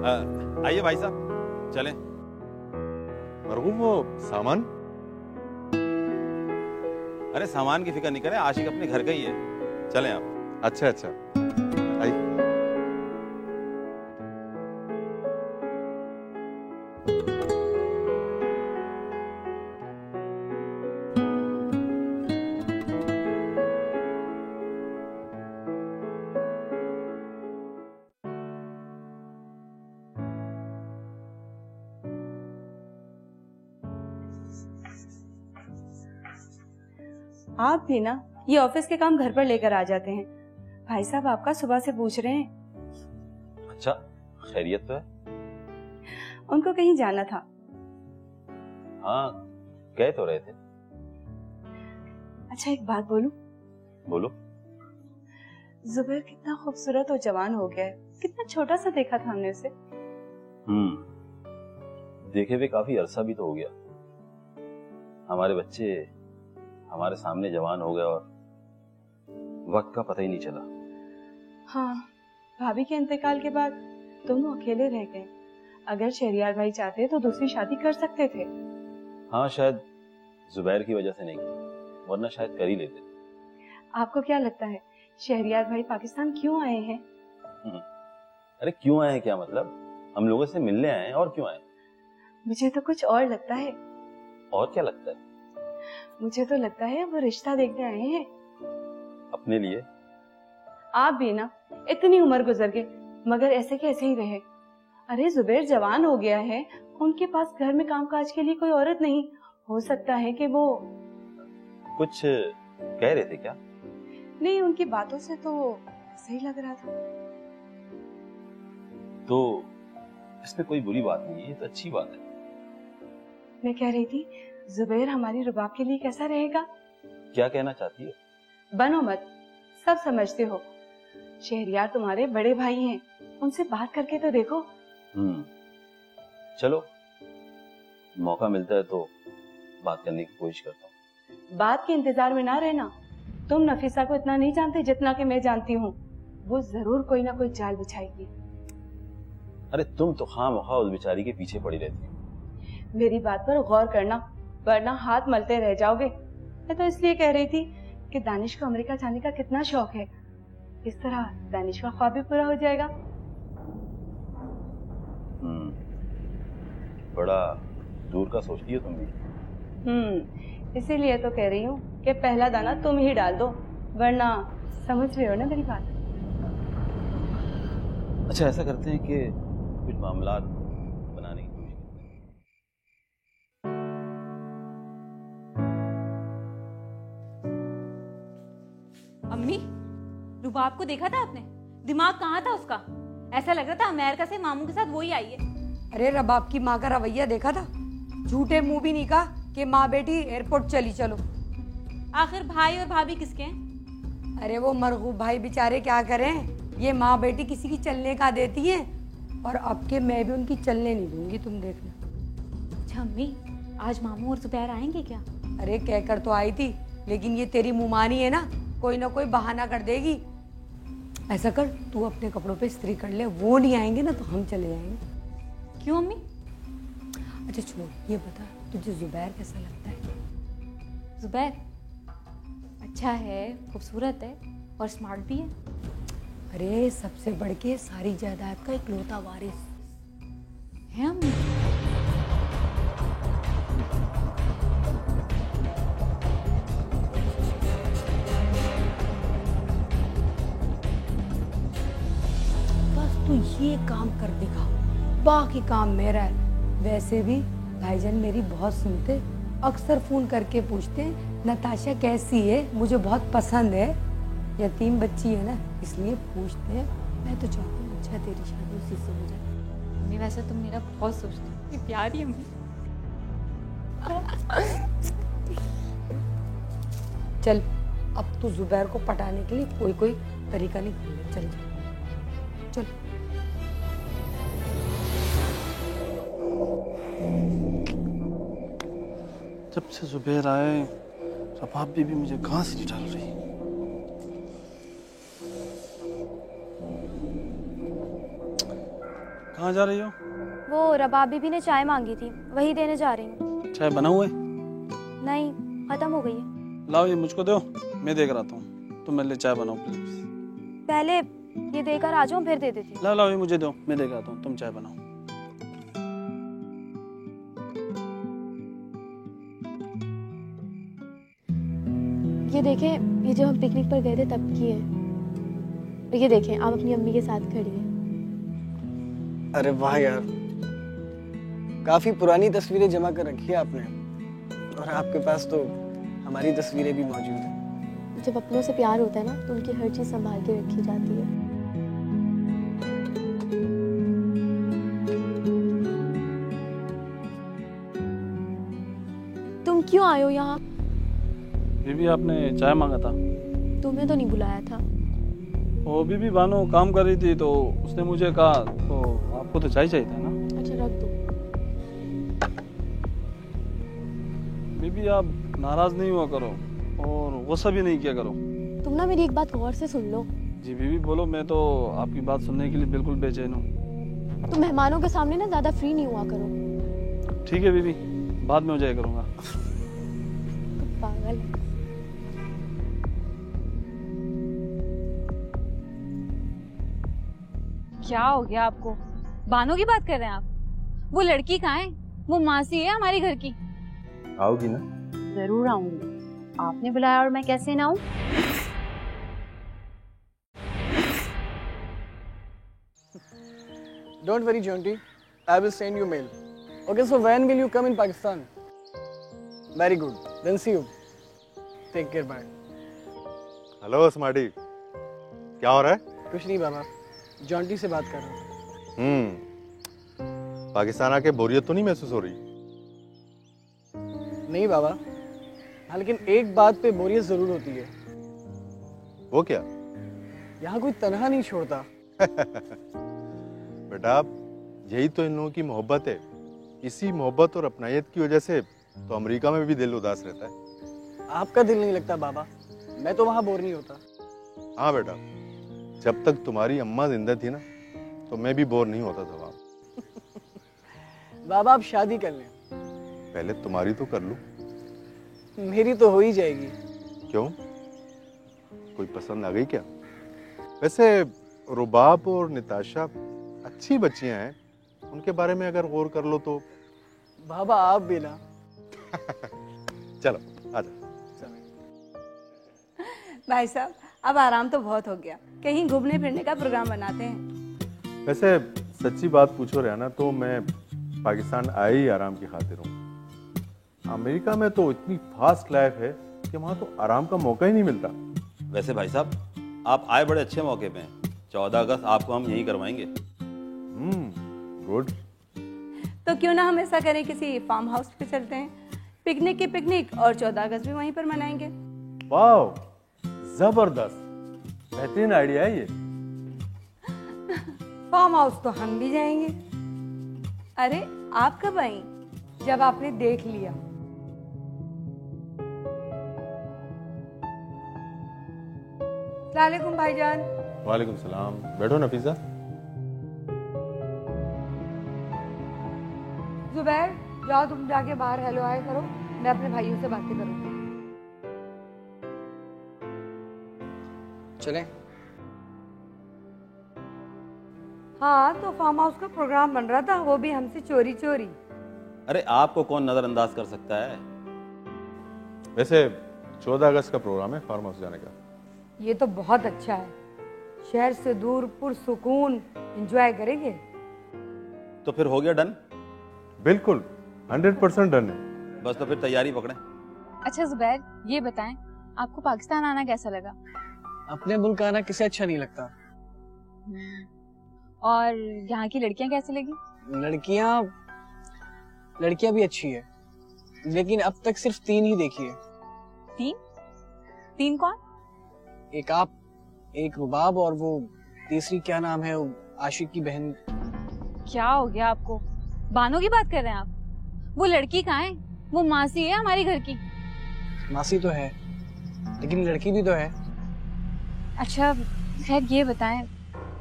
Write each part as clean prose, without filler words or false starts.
आइए भाई साहब, चलें। मरहूम वो सामान? अरे सामान की फिक्र नहीं करें, आशिक अपने घर का ही है, चलें आप। अच्छा अच्छा, आइए। आप भी ना ये ऑफिस के काम घर पर लेकर आ जाते हैं। भाई साहब आपका सुबह से पूछ रहे हैं। अच्छा, खैरियत तो है? उनको कहीं जाना था। हाँ, कह तो रहे थे। अच्छा एक बात बोलूं? बोलो। जुबैर कितना खूबसूरत और जवान हो गया है, कितना छोटा सा देखा था हमने उसे। देखे हुए काफी अरसा भी तो हो गया। हमारे बच्चे हमारे सामने जवान हो गए और वक्त का पता ही नहीं चला। हाँ, भाभी के इंतकाल के बाद दोनों अकेले रह गए। अगर शहरियार भाई चाहते तो दूसरी शादी कर सकते थे। हाँ, शायद जुबैर की वजह से नहीं, वरना शायद कर ही लेते। आपको क्या लगता है शहरियार भाई पाकिस्तान क्यों आए हैं? अरे क्यों आए हैं क्या मतलब? हम लोगों से मिलने आए हैं, और क्यों आए? मुझे तो कुछ और लगता है। और क्या लगता है? मुझे तो लगता है वो रिश्ता देखने आए हैं। अपने लिए? आप भी ना, इतनी उम्र गुजर गई मगर ऐसे के ऐसे ही रहे। अरे जुबैर जवान हो गया है, उनके पास घर में कामकाज के लिए कोई औरत नहीं। हो सकता है कि वो कुछ कह रहे थे क्या? नहीं, उनकी बातों से तो सही लग रहा था। तो इसमें कोई बुरी बात नहीं है, ये तो अच्छी बात है। मैं कह रही थी जुबैर हमारी रुबाब के लिए कैसा रहेगा? क्या कहना चाहती है? बनो मत, सब समझते हो। शहरियार तुम्हारे बड़े भाई हैं, उनसे बात करके तो देखो। चलो, मौका मिलता है तो बात करने की कोशिश करता हूँ। बात के इंतजार में ना रहना। तुम नफीसा को इतना नहीं जानते जितना कि मैं जानती हूँ। वो जरूर कोई ना कोई चाल बिछाएगी। अरे तुम तो खामखा उस बेचारी के पीछे पड़ी रहती हो। मेरी बात पर गौर करना, वरना हाथ मलते रह जाओगे। मैं तो इसलिए कह रही थी कि दानिश को अमेरिका जाने का कितना शौक है। इस तरह दानिश का ख्वाब भी पूरा हो जाएगा। बड़ा दूर का सोचती हो तुम भी। इसीलिए तो कह रही हूँ कि पहला दाना तुम ही डाल दो, वरना समझ रहे हो ना मेरी बात। अच्छा, ऐसा करते हैं कि कुछ मामला बनाने की कोशिश करते हैं। अम्मी, रुबाब को देखा था आपने? दिमाग कहाँ था उसका? ऐसा लग रहा था अमेरिका से मामू के साथ वही आई है। अरे रबाब की माँ का रवैया देखा था? झूठे मुंह भी नहीं कहा कि माँ बेटी एयरपोर्ट चली चलो। आखिर भाई और भाभी किसके हैं? अरे वो मरगूब भाई बेचारे क्या करें, ये माँ बेटी किसी की चलने का देती है, और अब के मैं भी उनकी चलने नहीं दूंगी, तुम देखना। अच्छा अम्मी, आज मामू और जुबैर आएंगे क्या? अरे कहकर तो आई थी, लेकिन ये तेरी मुमानी है ना, कोई ना कोई बहाना कर देगी। ऐसा कर, तू अपने कपड़ों पे इस्त्री कर ले, वो नहीं आएंगे ना तो हम चले जाएंगे। क्यों अम्मी? अच्छा छोड़, ये बता तुझे जुबैर कैसा लगता है? जुबैर अच्छा है, खूबसूरत है और स्मार्ट भी है। अरे सबसे बढ़ के सारी जायदाद का इकलौता वारिस है अम्मी। बस तू ये काम कर दिखा, बाकी काम मेरा है। वैसे भी भाईजान मेरी बहुत सुनते, अक्सर फोन करके पूछते हैं नताशा कैसी है, मुझे बहुत पसंद है। यतीम बच्ची है ना, इसलिए पूछते हैं। मैं तो चाहती हूँ अच्छा तेरी शादी उसी से हो जाए। अम्मी वैसे तुम मेरा बहुत सोचती हो, प्यारी अम्मी। चल, अब तू जुबैर को पटाने के लिए कोई कोई तरीका निकाल ले। चल चल। जब से जुबैर आए, रबाब भी मुझे घास नहीं डाल रही। कहाँ जा रही हो? वो रबाब बीबी ने चाय मांगी थी, वही देने जा रही हूँ। चाय बना हुआ है? नहीं, खत्म हो गई है। लाओ ये मुझको दो, मैं देकर आता हूँ। तुम मेरे लिए चाय बनाओ प्लीज। पहले ये देकर आ जाऊँ, फिर दे देती हूँ। लाओ लाओ ये मुझे दो, मैं देकर आता हूँ, तुम चाय बनाओ। ये देखें, ये जब हम पिकनिक पर गए थे तब की है। और ये देखें, आप अपनी अम्मी के साथ खड़ी हैं। अरे वाह यार, काफी पुरानी तस्वीरें जमा कर रखी है आपने, और आपके पास तो हमारी तस्वीरें भी मौजूद हैं। जब अपनों से प्यार होता है ना, तो उनकी हर चीज संभाल के रखी जाती है। तुम क्यों आए हो यहाँ? बीबी आपने चाय मांगा था। तुम्हें तो नहीं बुलाया था। वो बीबी बानो काम कर रही थी तो उसने मुझे कहा, तो आपको तो चाय चाहिए था ना। अच्छा रख दो। बीबी आप नाराज नहीं हुआ करो और गुस्सा भी नहीं किया करो। तुम ना मेरी एक बात गौर से सुन लो। जी बीबी बोलो, मैं तो आपकी बात सुनने के लिए बिल्कुल बेचैन हूँ। तुम मेहमानों के सामने ना ज्यादा फ्री नहीं हुआ करो। ठीक है बीबी, बाद में हो जाया करूँगा। पागल है। क्या हो गया आपको? बानो की बात कर रहे हैं आप? वो लड़की कहाँ है? वो मासी है हमारे घर की। आओगी ना? जरूर आऊंगी। आपने बुलाया और मैं कैसे ना आऊं? Don't worry, Jonty. I will send you mail. Okay, so when will you come in Pakistan? Very good. Then see you. Take care. Bye. Hello smarty, क्या हो रहा है? कुछ नहीं बाबा, जॉन्टी से बात कर रहा हूँ। पाकिस्तान आके बोरियत तो नहीं महसूस हो रही? नहीं बाबा, हाँ लेकिन एक बात पे बोरियत जरूर होती है। वो क्या? यहाँ कोई तन्हा नहीं छोड़ता। बेटा, यही तो इन लोगों की मोहब्बत है। इसी मोहब्बत और अपनायत की वजह से तो अमेरिका में भी दिल उदास रहता है। आपका दिल नहीं लगता बाबा, मैं तो वहाँ बोर नहीं होता। हाँ बेटा, जब तक तुम्हारी अम्मा जिंदा थी ना, तो मैं भी बोर नहीं होता था वहाँ। बाबा आप शादी कर लें। पहले तुम्हारी तो कर लूं। मेरी तो हो ही जाएगी। क्यों? कोई पसंद आ गई क्या? वैसे रुबाब और निताशा अच्छी बच्चियां हैं, उनके बारे में अगर गौर कर लो तो। बाबा आप भी ना। चलो आजा। भाई साहब, अब आराम तो बहुत हो गया, कहीं घूमने फिरने का प्रोग्राम बनाते हैं। वैसे सच्ची बात पूछो रहना तो मैं पाकिस्तान आया ही आराम की खातिर हूँ। अमेरिका में तो इतनी फास्ट लाइफ है कि वहाँ तो आराम का मौका ही नहीं मिलता। वैसे भाई साहब, आप आए बड़े अच्छे मौके पे हैं। 14 अगस्त आपको हम यहीं करवाएंगे। गुड। तो क्यों ना हम ऐसा करें, किसी फार्म हाउस पे चलते हैं, पिकनिक की पिकनिक, और 14 अगस्त भी वहीं पर मनाएंगे। वाह, जबरदस्त, बेहतरीन आइडिया है ये। फार्म हाउस तो हम भी जाएंगे। अरे आप कब आई? जब आपने देख लिया। अस्सलामुअलैकुम भाईजान। वालेकुम सलाम। बैठो नफीसा। जुबैर, जाओ तुम जाके बाहर हेलो हाय करो, मैं अपने भाइयों से बातें करूंगी। चलें? हाँ, तो फार्म हाउस का प्रोग्राम बन रहा था, वो भी हमसे चोरी चोरी। अरे आपको कौन नजरअंदाज कर सकता है? वैसे 14 अगस्त का प्रोग्राम है फार्म हाउस जाने का। ये तो बहुत अच्छा है, शहर से दूर पुरसुकून एंजॉय करेंगे। तो फिर हो गया डन? बिल्कुल 100% डन है। बस तो फिर तैयारी पकड़ें। अच्छा जुबैर, ये बताएं, आपको पाकिस्तान आना कैसा लगा? अपने मुल्क आना किसे अच्छा नहीं लगता। और यहाँ की लड़कियाँ कैसी लगी? लड़कियां भी अच्छी है, लेकिन अब तक सिर्फ 3 ही देखी है। 3 कौन? एक आप, एक रुबाब, और वो तीसरी क्या नाम है, वो आशिक की बहन। क्या हो गया आपको? बानो की बात कर रहे हैं आप? वो लड़की कहाँ है? वो मासी है हमारी घर की। मासी तो है, लेकिन लड़की भी तो है। अच्छा खैर, ये बताएं,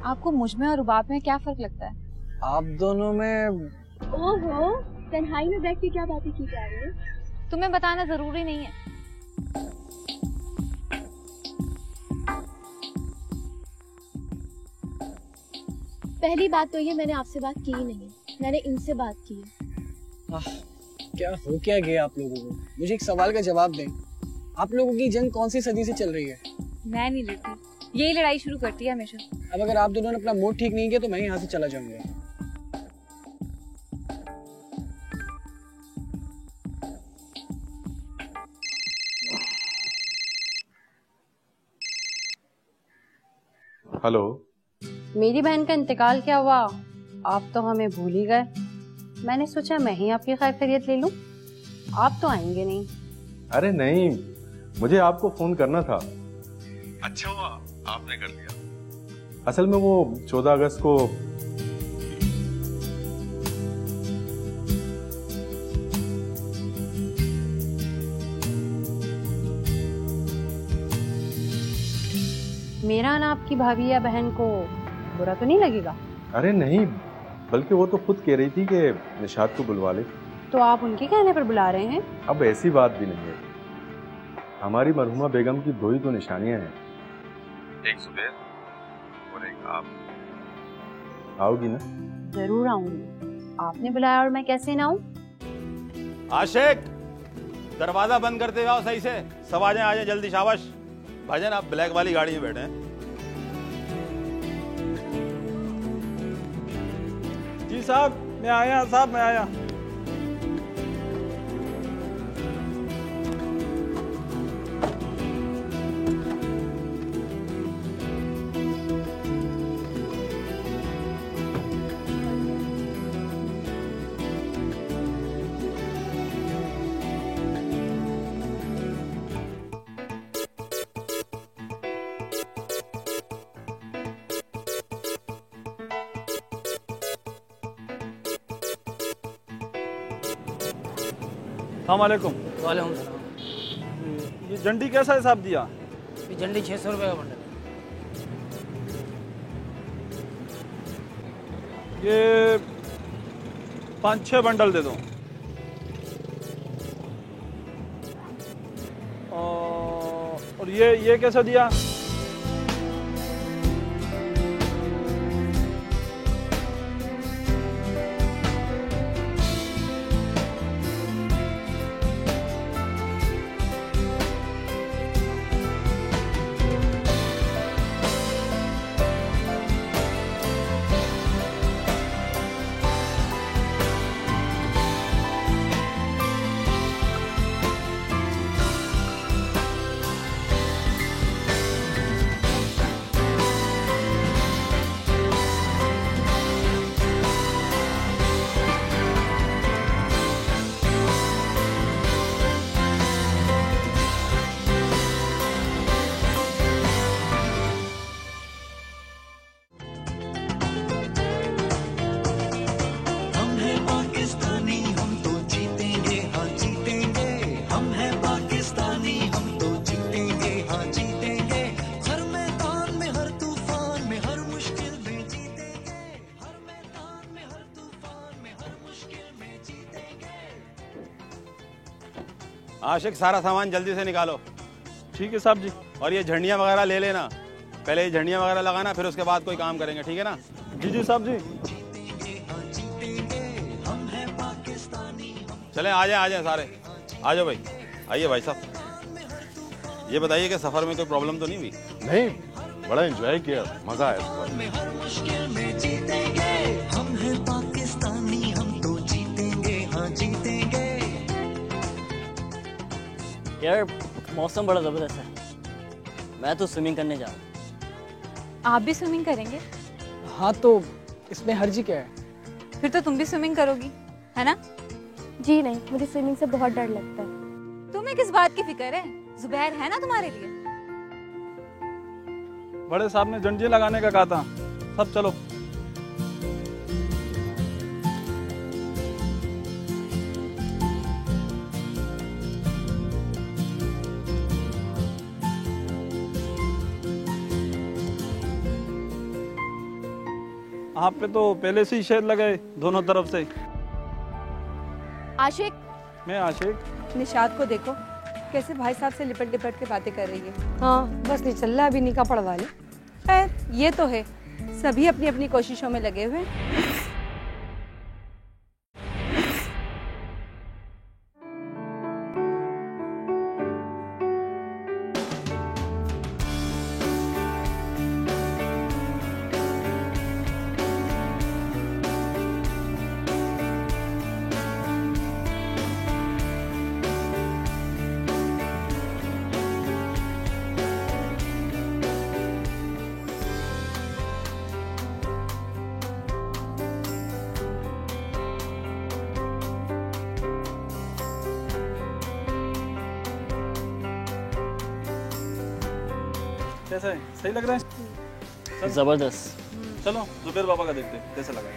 आपको मुझ में और रुबाब में क्या फर्क लगता है? आप दोनों में ओहो, तन्हाई में बैठ के क्या बातें की जा रही है? तुम्हें बताना जरूरी नहीं है। पहली बात तो ये, मैंने आपसे बात की ही नहीं, मैंने इनसे बात की है। क्या हो क्या गया आप लोगों को? मुझे एक सवाल का जवाब दें। आप लोगों की जंग कौन सी सदी से चल रही है? मैं नहीं लेती, यही लड़ाई शुरू करती है हमेशा। अब अगर आप दोनों ने अपना मूड ठीक नहीं किया तो मैं यहाँ से चला जाऊंगा। हेलो। मेरी बहन का इंतकाल क्या हुआ? आप तो हमें भूल ही गए। मैंने सोचा मैं ही आपकी खैर खैरियत ले लूं। आप तो आएंगे नहीं। अरे नहीं, मुझे आपको फोन करना था। अच्छा हुआ आपने कर दिया। असल में वो 14 अगस्त को मेरा ना आपकी भाभी या बहन को बुरा तो नहीं लगेगा? अरे नहीं, बल्कि वो तो खुद कह रही थी कि निशात को बुलवा ले। तो आप उनके कहने पर बुला रहे हैं? अब ऐसी बात भी नहीं है। हमारी मरहुमा बेगम की दो ही तो निशानियां हैं, एक जुबैर और एक आप। आओगी ना? जरूर आऊंगी। आपने बुलाया और मैं कैसे ना आऊं? आशिक, दरवाजा बंद करते जाओ सही से। सब आ जाए जल्दी। शाबाश। भाईजान आप ब्लैक वाली गाड़ी में बैठे हैं। जी साहब, मैं आया साहब, मैं आया। अस्सलामुअलैकुम। वालेकुम सलाम। ये झंडी कैसा हिसाब दिया? ये झंडी 600 रुपये का बंडल है। ये 5-6 बंडल दे दो। और ये कैसा दिया? आशिक, सारा सामान जल्दी से निकालो। ठीक है साहब जी। और ये झंडियाँ वगैरह ले लेना। पहले ये झंडियाँ वगैरह लगाना, फिर उसके बाद कोई काम करेंगे, ठीक है ना? जी जी साहब जी। चलें, आ जाए सारे। आ जाओ भाई, आइए भाई साहब। ये बताइए कि सफर में कोई प्रॉब्लम तो नहीं हुई? नहीं, बड़ा एंजॉय किया, मजा आया। यार मौसम बड़ा ज़बरदस्त है। मैं तो स्विमिंग करने जा रहा हूँ। आप भी स्विमिंग करेंगे? हाँ, तो इसमें हर्जी क्या है? फिर तो तुम भी स्विमिंग करोगी, है ना? जी नहीं, मुझे स्विमिंग से बहुत डर लगता है। तुम्हें किस बात की फिक्र है? जुबैर है ना तुम्हारे लिए। बड़े साहब ने झंडी लगाने का कहा था। सब चलो। आप पे तो पहले से ही शेर लगाए दोनों तरफ से। आशिक, मैं आशिक। निशात को देखो कैसे भाई साहब से लिपट लिपट के बातें कर रही है। हाँ बस नहीं चल रहा, अभी निकाह पढ़वा ले। खैर ये तो है, सभी अपनी अपनी कोशिशों में लगे हुए हैं। कैसा है, सही लग रहा है? जबरदस्त। चलो जुबैर बाबा का देखते हैं कैसा लगा है।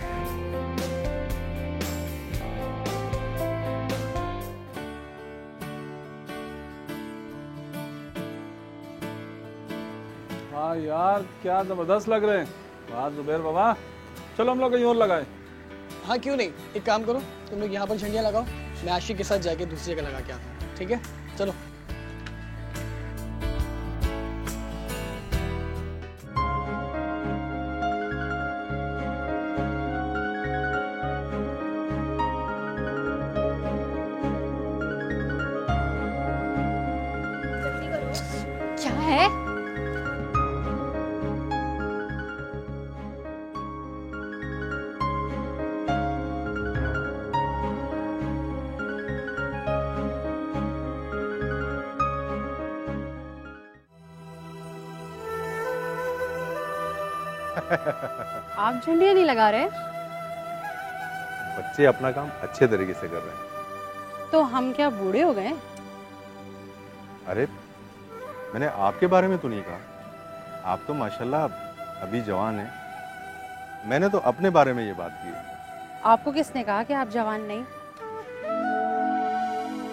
हाँ यार क्या जबरदस्त लग रहे हैं। वाह जुबैर बाबा, चलो हम लोग कहीं और लगाए। हाँ क्यों नहीं, एक काम करो, तुम लोग यहाँ पर झंडियाँ लगाओ, मैं आशिक के साथ जाके दूसरी जगह लगा के आता हूँ। ठीक है, चलो। क्या है? आप झंडियाँ नहीं लगा रहे? बच्चे अपना काम अच्छे तरीके से कर रहे हैं। तो हम क्या बूढ़े हो गए? अरे मैंने आपके बारे में तो नहीं कहा, आप तो माशाल्लाह अभी जवान हैं। मैंने तो अपने बारे में ये बात की। आपको किसने कहा कि आप जवान नहीं?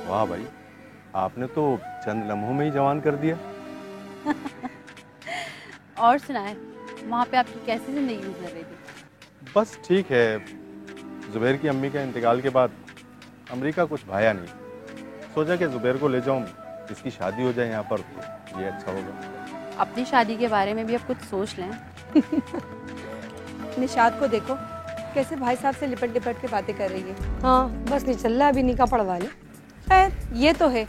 वाह भाई, आपने तो चंद लम्हों में ही जवान कर दिया। और सुनाए, वहाँ पे आपकी कैसी जिंदगी गुजर रही थी? बस ठीक है, जुबैर की अम्मी के इंतकाल के बाद अमेरिका कुछ भाया नहीं, सोचा कि जुबैर को ले जाऊं, इसकी शादी हो जाए यहाँ पर, तो ये अच्छा होगा। अपनी शादी के बारे में भी अब कुछ सोच लें। निशात को देखो कैसे भाई साहब से लिपट लिपट के बातें कर रही है। हाँ बस नहीं चल रहा, अभी निकाह पढ़वा ले। खैर ये तो है,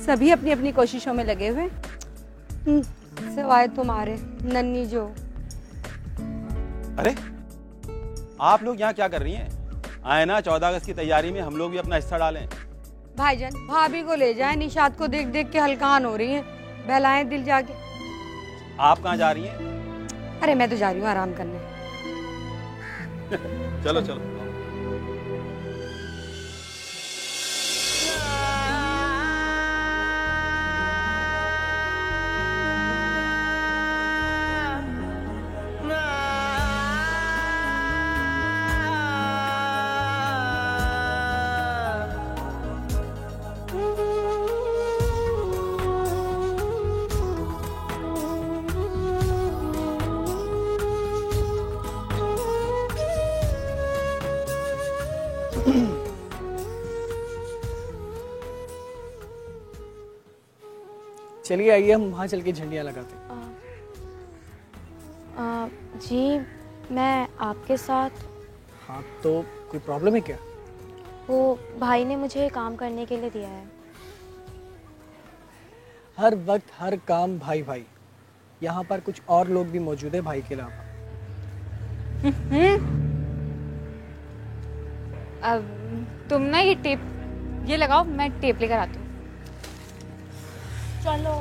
सभी अपनी अपनी कोशिशों में लगे हुए हैं। सिवाय तुम्हारे नन्ही जो। अरे आप लोग यहाँ क्या कर रही हैं? आए ना 14 अगस्त की तैयारी में हम लोग भी अपना हिस्सा डालें। भाईजान भाभी को ले जाए, निशात को देख देख के हल्कान हो रही है, बहलाएं दिल जाके। आप कहाँ जा रही हैं? अरे मैं तो जा रही हूँ आराम करने। चलो चलो। चलिए आइए हम वहाँ चल के झंडियाँ लगाते हैं। जी मैं आपके साथ। हाँ तो कोई प्रॉब्लम है क्या? वो भाई ने मुझे काम करने के लिए दिया है। हर वक्त हर काम भाई भाई, यहाँ पर कुछ और लोग भी मौजूद है भाई के अलावा। अब तुम ना ये टेप ये लगाओ, मैं टेप लेकर आती हूँ। चलो।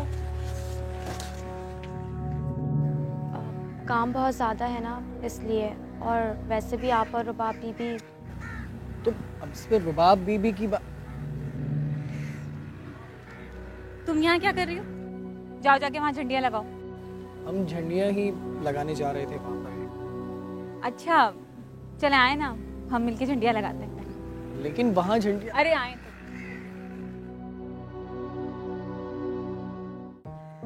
काम बहुत ज़्यादा है ना इसलिए, और वैसे भी आप और रुबाब बीबी। तो अब इस पे रुबाब बीबी की बात। तुम यहाँ क्या कर रही हो? जाओ जाके वहाँ झंडियाँ लगाओ। हम झंडियाँ ही लगाने जा रहे थे वहाँ पर। अच्छा चले आए ना, हम मिलके झंडियाँ लगाते हैं। लेकिन वहाँ झंडियाँ। अरे आए तो।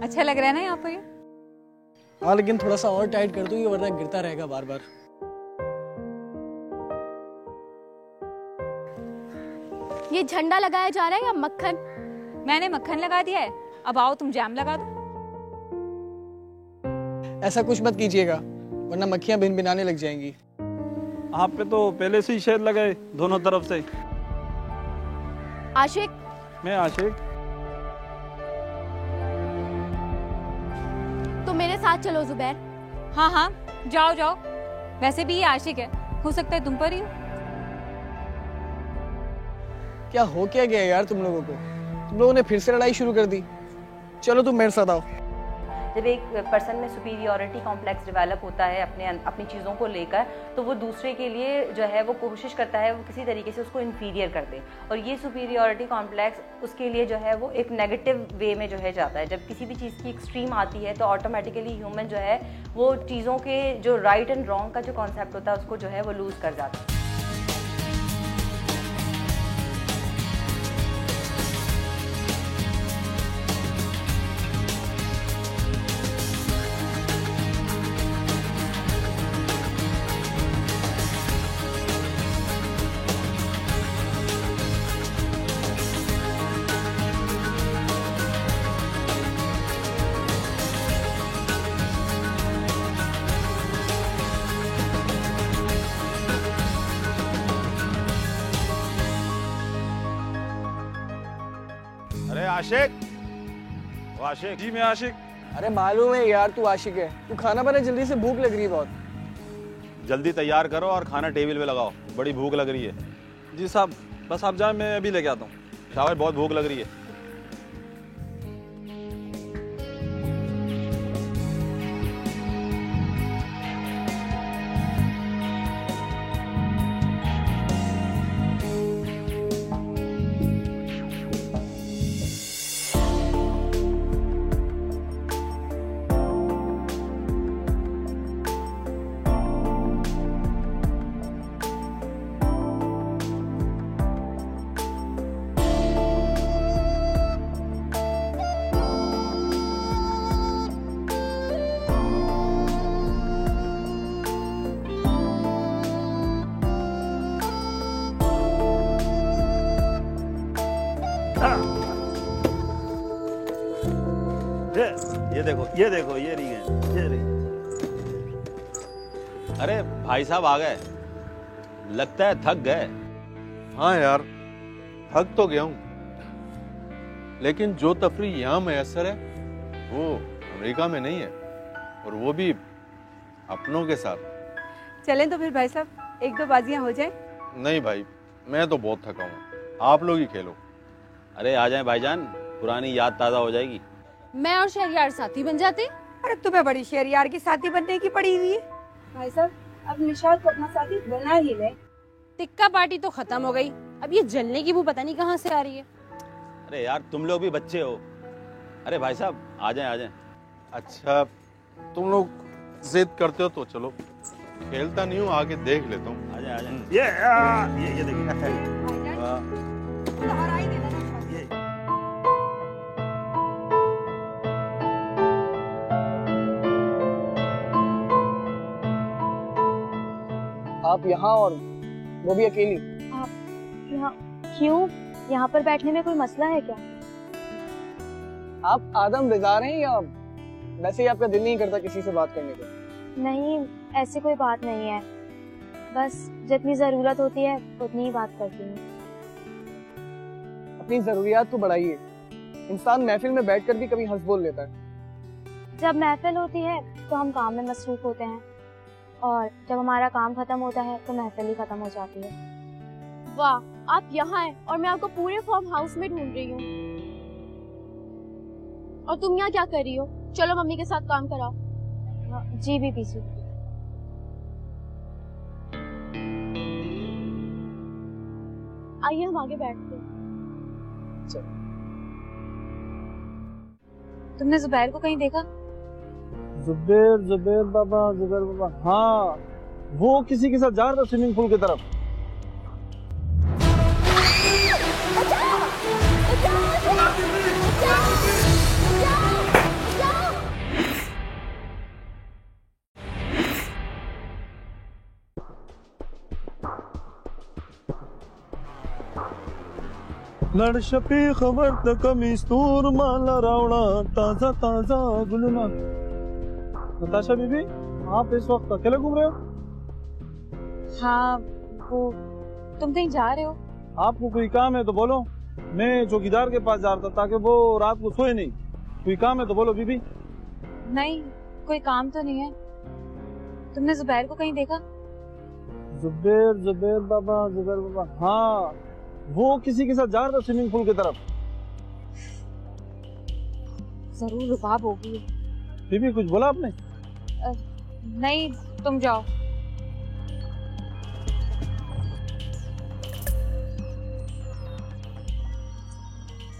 अच्छा लग रहा है ना यहाँ पर? हाँ लेकिन थोड़ा सा और टाइट कर दूंगी वरना गिरता रहेगा बार बार। ये झंडा लगाया जा रहा है या मक्खन? मैंने मक्खन लगा दिया है, अब आओ तुम जैम लगा दो। ऐसा कुछ मत कीजिएगा वरना मक्खियां भिनभिनाने लग जाएंगी। आप पे तो पहले से ही शेर लगे दोनों तरफ से। आशिक, मैं आशिक। तो मेरे साथ चलो जुबैर। हाँ हाँ जाओ जाओ, वैसे भी ये आशिक है, हो सकता है तुम पर ही हो। क्या हो क्या गया यार तुम लोगों को? तुम लोगों ने फिर से लड़ाई शुरू कर दी। चलो तुम मेरे साथ आओ। जब एक पर्सन में सुपीरियॉरिटी कॉम्प्लेक्स डेवलप होता है अपनी चीज़ों को लेकर, तो वो दूसरे के लिए जो है वो कोशिश करता है वो किसी तरीके से उसको इन्फीरियर कर दे, और ये सुपीरियॉरिटी कॉम्प्लेक्स उसके लिए जो है वो एक नेगेटिव वे में जो है जाता है। जब किसी भी चीज़ की एक्सट्रीम आती है तो ऑटोमेटिकली ह्यूमन जो है वो चीज़ों के जो राइट एंड रॉन्ग का जो कॉन्सेप्ट होता है उसको जो है वो लूज़ कर जाता है। अरे आशिक, वो आशिक। जी मैं आशिक। अरे मालूम है यार तू आशिक है। तू खाना बना जल्दी से, भूख लग रही है बहुत। जल्दी तैयार करो और खाना टेबल पे लगाओ, बड़ी भूख लग रही है। जी साहब, बस आप जाए, मैं अभी लेके आता हूँ। शाबाश, बहुत भूख लग रही है। ये देखो ये नहीं है, ये नहीं। अरे भाई साहब आ गए, लगता है थक गए। हाँ यार, थक तो गया हूं, लेकिन जो तफरीह यहाँ मैसर है वो अमेरिका में नहीं है, और वो भी अपनों के साथ। चलें तो फिर भाई साहब, एक दो बाजियां हो जाए। नहीं भाई, मैं तो बहुत थका हूँ, आप लोग ही खेलो। अरे आ जाएं भाईजान, पुरानी याद ताजा हो जाएगी। मैं और शहरियार साथी बन जाते। अरे तुम्हें बड़ी शहरियार की साथी बनने की पड़ी हुई है। भाई साहब, अब निशाद को अपना साथी बना ही ले। टिक्का पार्टी तो खत्म हो गई, अब ये जलने की वो पता नहीं कहाँ से आ रही है। अरे यार तुम लोग भी बच्चे हो। अरे भाई साहब आ जाएं, आ जाएं। अच्छा तुम लोग जिद करते हो तो चलो, खेलता नहीं हूँ, आके देख लेता हूँ। आ जाएं, आ जाएं। ये देखिए। आप यहाँ और वो भी अकेली? आप यहाँ क्यों? यहाँ पर बैठने में कोई मसला है क्या? आप आदम बेजार हैं या वैसे ही आपका दिल नहीं करता किसी से बात करने को? नहीं, ऐसी कोई बात नहीं है, बस जितनी जरूरत होती है उतनी ही बात करती हूँ। अपनी जरूरियात को बढ़ाइए, इंसान महफिल में बैठकर भी कभी हंस बोल लेता है। जब महफिल होती है तो हम काम में मसरूफ होते हैं, और जब हमारा काम खत्म होता है तो महफिल ही खत्म हो जाती है। वाह, आप यहाँ हैं और मैं आपको पूरे फार्म हाउस में ढूंढ रही हूँ, और तुम यहाँ क्या कर रही हो? चलो मम्मी के साथ काम कराओ। जी भी पीछे। आइए हम आगे बैठते हैं। तुमने जुबैर को कहीं देखा? जुबैर बाबा, जुबैर बाबा, हाँ वो किसी के साथ जा रहा था स्विमिंग पूल की तरफ। लड़ शफी खबर कमीस्तूर माला रावणा ताजा ताजा गुलना। नताशा बीबी, आप इस वक्त अकेले घूम रहे हो? हाँ, वो तुम कहीं जा रहे हो? आपको कोई काम है तो बोलो, मैं चौकीदार के पास जा रहा था ताकि वो रात को सोए नहीं। कोई काम है तो बोलो बीबी। नहीं, कोई काम तो नहीं है। तुमने जुबैर को कहीं देखा? जुबैर बाबा, हाँ, वो किसी के साथ जा रहा था स्विमिंग पूल की तरफ। जरूर रुबाब होगी। बीबी कुछ बोला आपने? नहीं, तुम जाओ।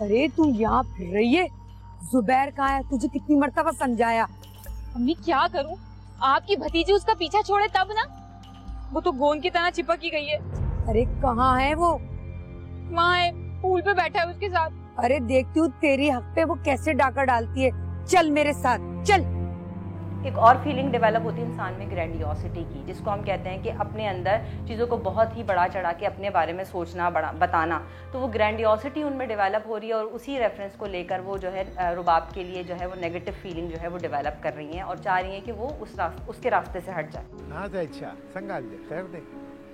अरे तू यहाँ फिर रही है? जुबैर कहाँ है? तुझे कितनी मर्तबा समझाया। अम्मी क्या करूं? आपकी भतीजी उसका पीछा छोड़े तब ना। वो तो गोंद की तरह चिपक ही गई है। अरे कहाँ है वो? वहाँ है, पूल पे बैठा है उसके साथ। अरे देखती हूँ तेरी हक पे वो कैसे डाका डालती है। चल मेरे साथ चल। एक और फीलिंग डेवलप होती है इंसान में ग्रैंडियोसिटी की, जिसको हम कहते हैं कि अपने अंदर चीज़ों को बहुत ही बढ़ा चढ़ा के अपने बारे में सोचना, बताना। तो वो ग्रैंडियोसिटी उनमें डेवलप हो रही है और उसी रेफरेंस को लेकर वो जो है रुबाब के लिए जो है वो नेगेटिव फीलिंग जो है वो डेवलप कर रही हैं और चाह रही हैं कि वो उसके रास्ते से हट जाए। हाँ तो अच्छा संगाल दे खैर दे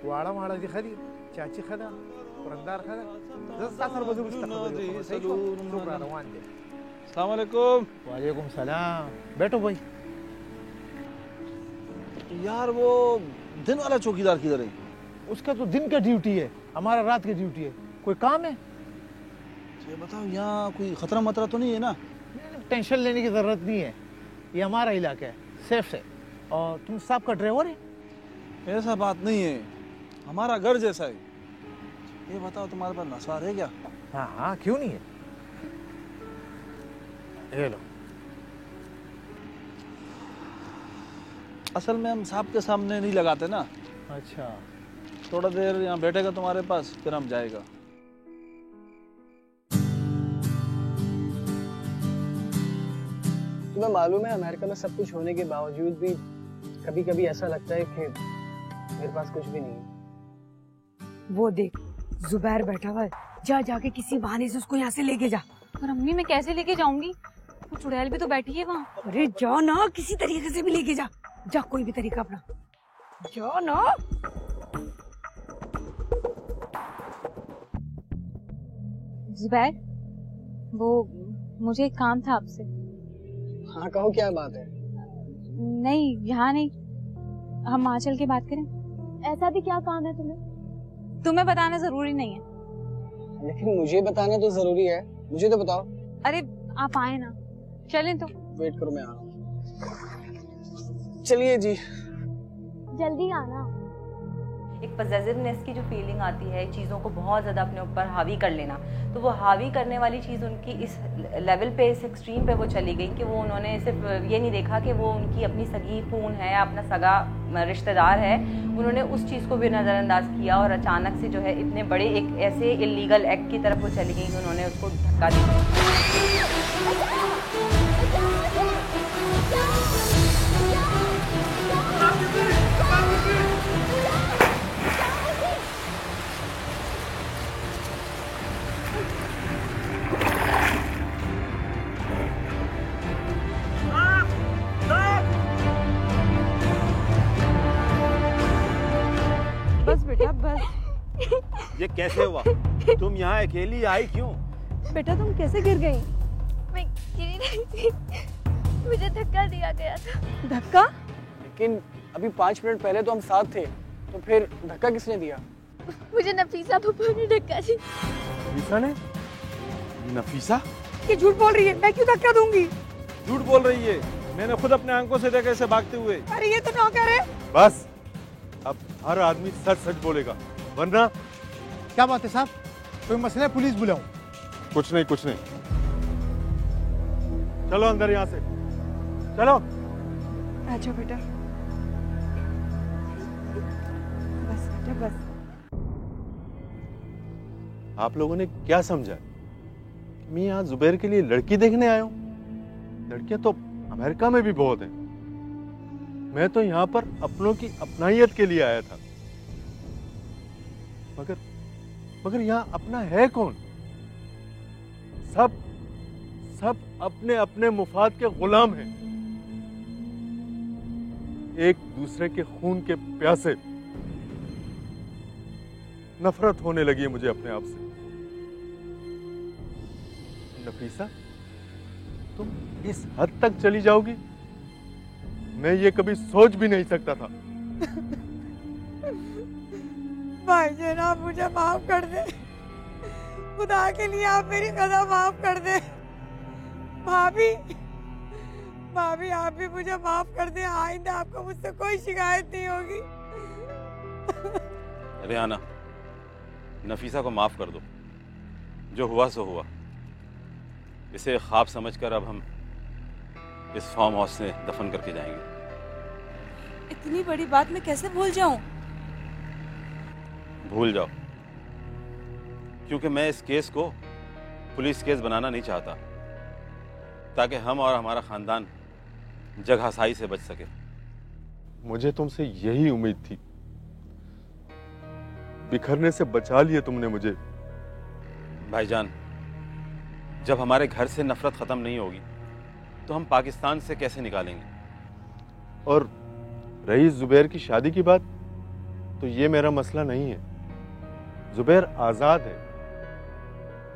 वाड़ा माड़ा दी खरी चाची खदा पुरंदार खदा दस सर बजू मुस्तकबिल शुक्रान रवान दे। अस्सलाम वालेकुम। वालेकुम सलाम। बैठो भाई। यार वो दिन वाला चौकीदार किधर है? उसका तो दिन का ड्यूटी है, हमारा रात की ड्यूटी है। कोई काम है? ये बताओ, यहाँ कोई खतरा मतरा तो नहीं है ना? टेंशन लेने की जरूरत नहीं है, ये हमारा इलाका है, सेफ है। और तुम साहब का ड्राइवर है? ऐसा बात नहीं है, हमारा घर जैसा है। ये बताओ तुम्हारे पास नशा है क्या? हाँ हाँ क्यों नहीं है, ये लो। असल में हम साहब के सामने नहीं लगाते ना। अच्छा, थोड़ा देर यहाँ बैठेगा तुम्हारे पास, फिर हम जाएगा। तुम्हें मालूम है अमेरिका में सब कुछ होने के बावजूद भी कभी कभी ऐसा लगता है कि मेरे पास कुछ भी नहीं है। वो देख जुबैर बैठा हुआ है, जा जाके किसी बहाने से उसको यहाँ से लेके जा। पर अम्मी मैं कैसे लेके जाऊंगी? वो चुड़ैल भी तो बैठी है वहाँ। अरे जाओ ना, किसी तरीके से भी लेके जा, जा कोई भी तरीका अपना, जाओ ना। जुबैर, वो मुझे एक काम था आपसे। हाँ कहो, क्या बात है? नहीं यहाँ नहीं, हम वहाँ चल के बात करें। ऐसा भी क्या काम है तुम्हें? तुम्हें बताना जरूरी नहीं है। लेकिन मुझे बताना तो जरूरी है, मुझे तो बताओ। अरे आप आए ना, चलें तो। वेट करो, मैं आ रहा हूँ। चलिए जी, जल्दी आना। एक पॉजिटिवनेस की जो फीलिंग आती है, चीज़ों को बहुत ज़्यादा अपने ऊपर हावी कर लेना, तो वो हावी करने वाली चीज़ उनकी इस लेवल पे, इस एक्सट्रीम पे वो चली गई कि वो उन्होंने सिर्फ ये नहीं देखा कि वो उनकी अपनी सगी खून है, अपना सगा रिश्तेदार है, उन्होंने उस चीज़ को भी नज़रअंदाज किया और अचानक से जो है इतने बड़े एक ऐसे इलीगल एक्ट की तरफ वो चली गई कि उन्होंने उसको धक्का दिया। बस बेटा बस। ये कैसे हुआ? तुम यहाँ अकेली आई क्यों? बेटा तुम कैसे गिर गई? मैं गिरी नहीं थी, मुझे धक्का दिया गया था। धक्का? लेकिन अभी 5 मिनट पहले तो हम साथ थे, तो फिर धक्का किसने दिया? मुझे नफीसा पप्पू ने धक्का दी। नफीसा ने? नफीसा? ये झूठ बोल रही है, मैं क्यों धक्का दूंगी? झूठ बोल रही है, मैंने खुद अपने आंखों से देखा इसे भागते हुए। अरे ये तो नौकर है। बस, अब हर आदमी सच सच बोलेगा, वरना। क्या बात है साहब, कोई मसला है? पुलिस बुलाऊं? कुछ नहीं कुछ नहीं, चलो अंदर यहाँ से, चलो। अच्छा बेटा, बस बेटा बस। आप लोगों ने क्या समझा? मैं यहाँ जुबैर के लिए लड़की देखने आया हूँ? लड़कियां तो अमेरिका में भी बहुत हैं। मैं तो यहाँ पर अपनों की अपनाइयत के लिए आया था। मगर यहाँ अपना है कौन? सब अपने अपने मुफाद के गुलाम हैं, एक दूसरे के खून के प्यासे। नफरत होने लगी है मुझे अपने आप से। नफीसा, तुम इस हद तक चली जाओगी? मैं ये कभी सोच भी नहीं सकता था। भाईजान, आप मुझे माफ कर दे, खुदा के लिए आप मेरी कदर माफ कर दे। भाभी, भाभी आप भी मुझे माफ कर दे, आइंदा आपको मुझसे कोई शिकायत नहीं होगी। रेहाना, नफीसा को माफ कर दो, जो हुआ सो हुआ। इसे ख्वाब समझकर अब हम इस फार्म हाउस से दफन करके जाएंगे। इतनी बड़ी बात मैं कैसे भूल जाऊं? भूल जाओ, क्योंकि मैं इस केस को पुलिस केस बनाना नहीं चाहता, ताकि हम और हमारा खानदान जगहसाई से बच सके। मुझे तुमसे यही उम्मीद थी, बिखरने से बचा लिया तुमने मुझे। भाईजान, जब हमारे घर से नफरत खत्म नहीं होगी तो हम पाकिस्तान से कैसे निकालेंगे? और रही जुबैर की शादी की बात, तो ये मेरा मसला नहीं है। जुबैर आजाद है,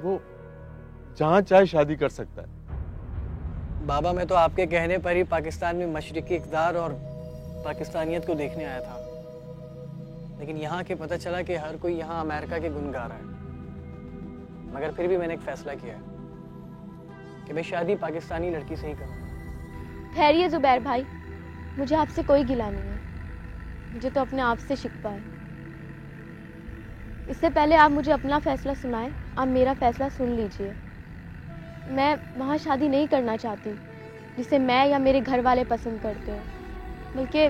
वो जहां चाहे शादी कर सकता है। बाबा, मैं तो आपके कहने पर ही पाकिस्तान में मशरिकी इक़्तिदार और पाकिस्तानियत को देखने आया था, लेकिन यहाँ के पता चला कि हर कोई यहाँ अमेरिका के गुण गा रहा है। मगर फिर भी मैंने एक फैसला किया है कि मैं शादी पाकिस्तानी लड़की से ही करूँगा। ठहरिए जुबैर भाई, मुझे आपसे कोई गिला नहीं है, मुझे तो अपने आप से शिकवा है। इससे पहले आप मुझे अपना फैसला सुनाएं, आप मेरा फैसला सुन लीजिए। मैं वहाँ शादी नहीं करना चाहती जिसे मैं या मेरे घर वाले पसंद करते हो, बल्कि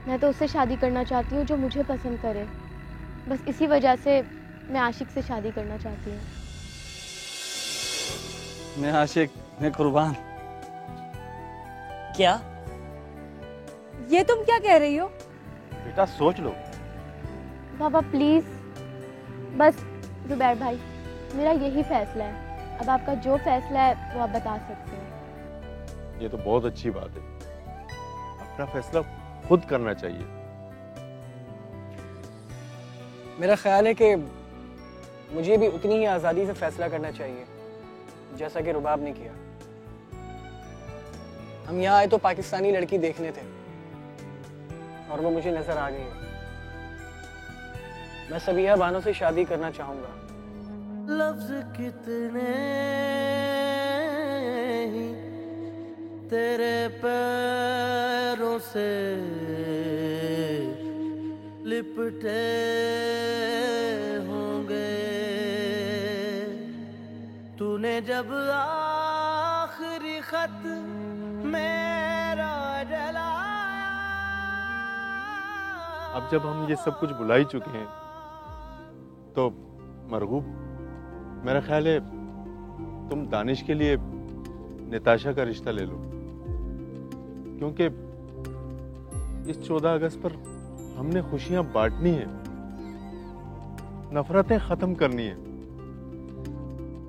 मैं तो उससे शादी करना चाहती हूँ जो मुझे पसंद करे। बस इसी वजह से मैं आशिक से शादी करना चाहती हूँ। मैं आशिक, मैं कुर्बान। क्या? ये तुम क्या कह रही हो? बेटा सोच लो। पापा प्लीज, बस जुबैर भाई, मेरा यही फैसला है। अब आपका जो फैसला है वो आप बता सकते हैं। ये तो बहुत अच्छी बात है, अपना फैसला खुद करना चाहिए। मेरा ख्याल है कि मुझे भी उतनी ही आज़ादी से फैसला करना चाहिए जैसा कि रुबाब ने किया। हम यहाँ आए तो पाकिस्तानी लड़की देखने थे और वो मुझे नजर आ गई है। मैं सबिया बानो से शादी करना चाहूंगा। लफ्ज कितने ही तेरे पैरों से लिपटे होंगे, तूने जब आखिरी खत मेरा जलाया। अब जब हम ये सब कुछ बुला ही चुके हैं तो मरगूब, मेरा ख्याल है तुम दानिश के लिए नताशा का रिश्ता ले लो, क्योंकि इस 14 अगस्त पर हमने खुशियां बांटनी है, नफरतें खत्म करनी है,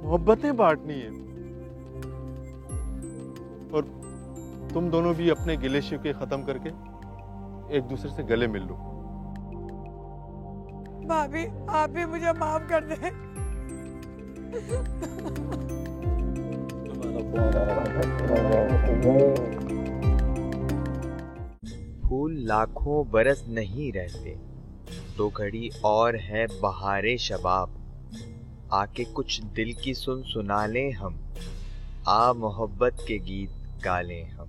मोहब्बतें बांटनी है, और तुम दोनों भी अपने गिले शिकवे खत्म करके एक दूसरे से गले मिल लो। भाभी, आप भी मुझे माफ कर दें। फूल लाखों बरस नहीं रहते, तो घड़ी और है बहारे शबाब। आके कुछ दिल की सुना लें हम, आ मोहब्बत के गीत गा लें हम।